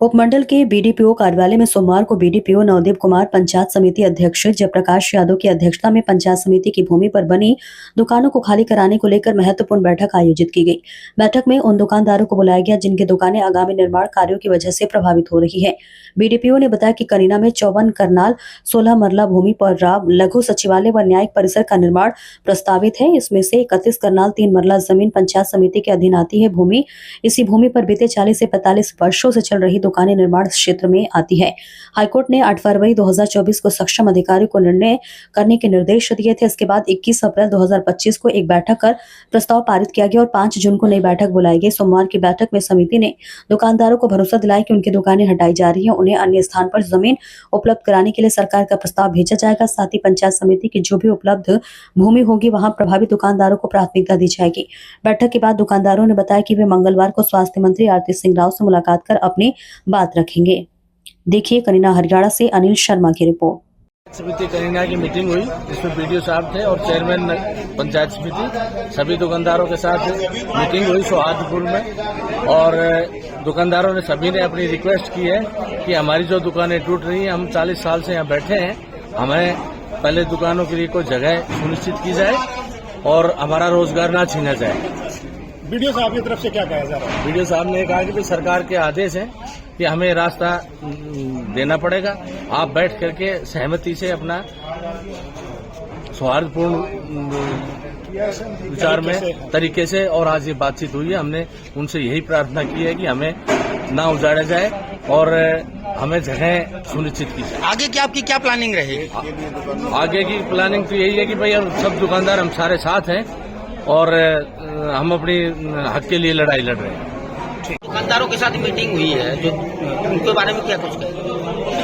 उपमंडल के बीडीपीओ कार्यालय में सोमवार को बीडीपीओ नवदीप कुमार, पंचायत समिति अध्यक्ष जयप्रकाश यादव की अध्यक्षता में पंचायत समिति की भूमि पर बनी दुकानों को खाली कराने को लेकर महत्वपूर्ण बैठक आयोजित की गई। बैठक में उन दुकानदारों को बुलाया गया जिनकी दुकानें आगामी निर्माण कार्यों की वजह से प्रभावित हो रही है। बीडीपीओ ने बताया कि कनीना में 54 करनाल 16 मरला भूमि पर लघु सचिवालय व न्यायिक परिसर का निर्माण प्रस्तावित है। इसमें से 31 करनाल 3 मरला जमीन पंचायत समिति के अधीन आती है। इसी भूमि पर बीते 40 से 45 वर्षों से चल रही दुकानें निर्माण क्षेत्र में आती है। हाईकोर्ट ने 8 फरवरी 2024 को सक्षम अधिकारी को निर्णय करने के निर्देश दिए थे। इसके बाद 21 अप्रैल 2025 को एक बैठक कर प्रस्ताव पारित किया गया और 5 जून को नई बैठक बुलाई गई। सोमवार की बैठक में समिति ने दुकानदारों को भरोसा दिलाया कि उनकी दुकानें हटाई जा रही हैं, उन्हें अन्य स्थान पर जमीन उपलब्ध कराने के लिए सरकार का प्रस्ताव भेजा जाएगा। साथ ही पंचायत समिति की जो भी उपलब्ध भूमि होगी वहां प्रभावित दुकानदारों को प्राथमिकता दी जाएगी। बैठक के बाद दुकानदारों ने बताया कि वे मंगलवार को स्वास्थ्य मंत्री आरती सिंह राव से मुलाकात कर अपनी बात रखेंगे। देखिए कनीना हरियाणा से अनिल शर्मा की रिपोर्ट। समिति कनीना की मीटिंग हुई जिसमें बीडीओ साहब थे और चेयरमैन पंचायत समिति सभी दुकानदारों के साथ मीटिंग हुई सौहार्दपुर में। और दुकानदारों ने सभी ने अपनी रिक्वेस्ट की है कि हमारी जो दुकानें टूट रही हैं, हम 40 साल से यहाँ बैठे हैं, हमें पहले दुकानों के लिए कोई जगह सुनिश्चित की जाए और हमारा रोजगार ना छीना जाए। बीडीओ साहब की तरफ से क्या कहा जा रहा है? बीडीओ साहब ने कहा कि सरकार के आदेश हैं कि हमें रास्ता देना पड़ेगा, आप बैठ करके सहमति से अपना सौहार्दपूर्ण विचार में तरीके से, और आज ये बातचीत हुई है, हमने उनसे यही प्रार्थना की है कि हमें ना उजाड़ा जाए और हमें जगह सुनिश्चित की जाए। आगे की आपकी क्या प्लानिंग रहेगी? आगे की प्लानिंग तो यही है कि भाई हम सब दुकानदार हम सारे साथ हैं और हम अपनी हक के लिए लड़ाई लड़ रहे हैं। दुकानदारों के साथ मीटिंग हुई है, जो उनके बारे में क्या कुछ कहें?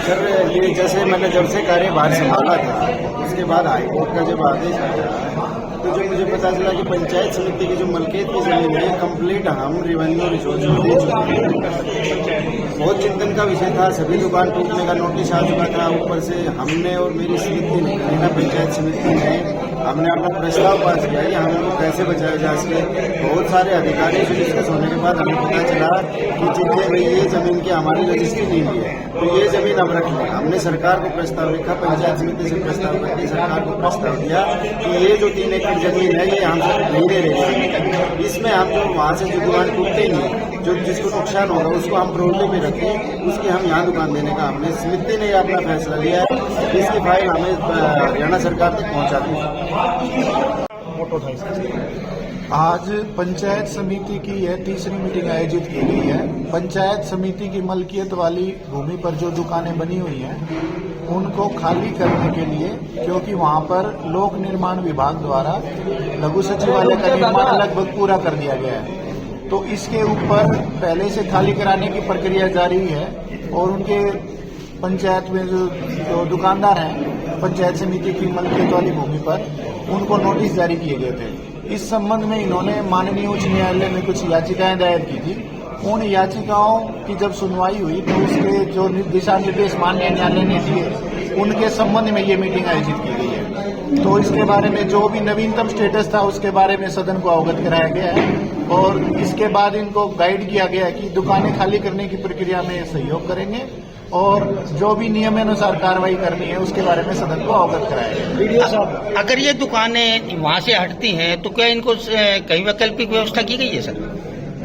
सर, ये जैसे मैंने जब से कार्यभार संभाला था उसके बाद हाईकोर्ट का जब आदेश आया तो जो मुझे पता चला कि पंचायत समिति की जो मलकियत की जमीन है कंप्लीट हम रेवेन्यू रिसोर्स में दे चुके हैं। बहुत चिंतन का विषय था, सभी दुकान टूटने का नोटिस आ चुका था। ऊपर से हमने और मेरी समिति ने कनीना पंचायत समिति ने हमने अपना प्रस्ताव पास किया कि हम लोग कैसे बचाया जा सके। बहुत सारे अधिकारियों से डिस्कस होने के बाद हमें पता चला कि जितने भाई ये जमीन की हमारी रजिस्ट्री नहीं हुई है तो ये जमीन हम रख लें। हमने सरकार को प्रस्ताव लिखा, पंचायत समिति से प्रस्ताव करके सरकार को प्रस्ताव दिया कि ये जो 3 एकड़ जमीन है ये हमसे नहीं रहेगी, इसमें हम जो वहाँ से जो दुकान टूटते नहीं, जो जिसको नुकसान होगा उसको हम प्रोल्टी में रखें, उसकी हम यहाँ दुकान देने का हमने समिति ने अपना फैसला लिया है। इसकी फाइल हमें हरियाणा सरकार तक पहुँचा दी। आज पंचायत समिति की यह तीसरी मीटिंग आयोजित की गई है। पंचायत समिति की मलकियत वाली भूमि पर जो दुकानें बनी हुई हैं उनको खाली करने के लिए, क्योंकि वहां पर लोक निर्माण विभाग द्वारा लघु सचिवालय का निर्माण लगभग पूरा कर दिया गया है, तो इसके ऊपर पहले से खाली कराने की प्रक्रिया जारी है। और उनके पंचायत में जो दुकानदार हैं पंचायत समिति की मलकियत वाली भूमि पर, उनको नोटिस जारी किए गए थे। इस संबंध में इन्होंने माननीय उच्च न्यायालय में कुछ याचिकाएं दायर की थी। उन याचिकाओं की जब सुनवाई हुई तो उसके जो दिशा निर्देश माननीय न्यायालय ने दिए उनके संबंध में ये मीटिंग आयोजित की गई है। तो इसके बारे में जो भी नवीनतम स्टेटस था उसके बारे में सदन को अवगत कराया गया है और इसके बाद इनको गाइड किया गया है कि दुकानें खाली करने की प्रक्रिया में सहयोग करेंगे और जो भी नियमानुसार कार्रवाई करनी है उसके बारे में सदन को अवगत कराया। अगर ये दुकानें वहाँ से हटती हैं तो क्या इनको कहीं वैकल्पिक व्यवस्था की गई है सर?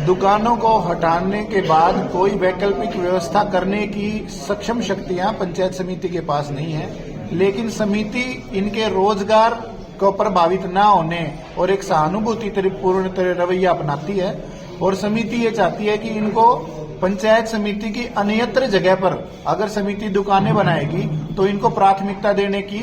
दुकानों को हटाने के बाद कोई वैकल्पिक व्यवस्था करने की सक्षम शक्तियां पंचायत समिति के पास नहीं है, लेकिन समिति इनके रोजगार को प्रभावित न होने और एक सहानुभूति पूर्ण रवैया अपनाती है। और समिति ये चाहती है कि इनको पंचायत समिति की अन्यत्र जगह पर अगर समिति दुकानें बनाएगी तो इनको प्राथमिकता देने की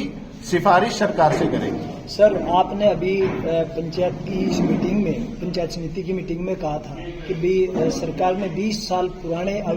सिफारिश सरकार से करेगी। सर, आपने अभी पंचायत की इस मीटिंग में, पंचायत समिति की मीटिंग में कहा था कि भी सरकार ने 20 साल पुराने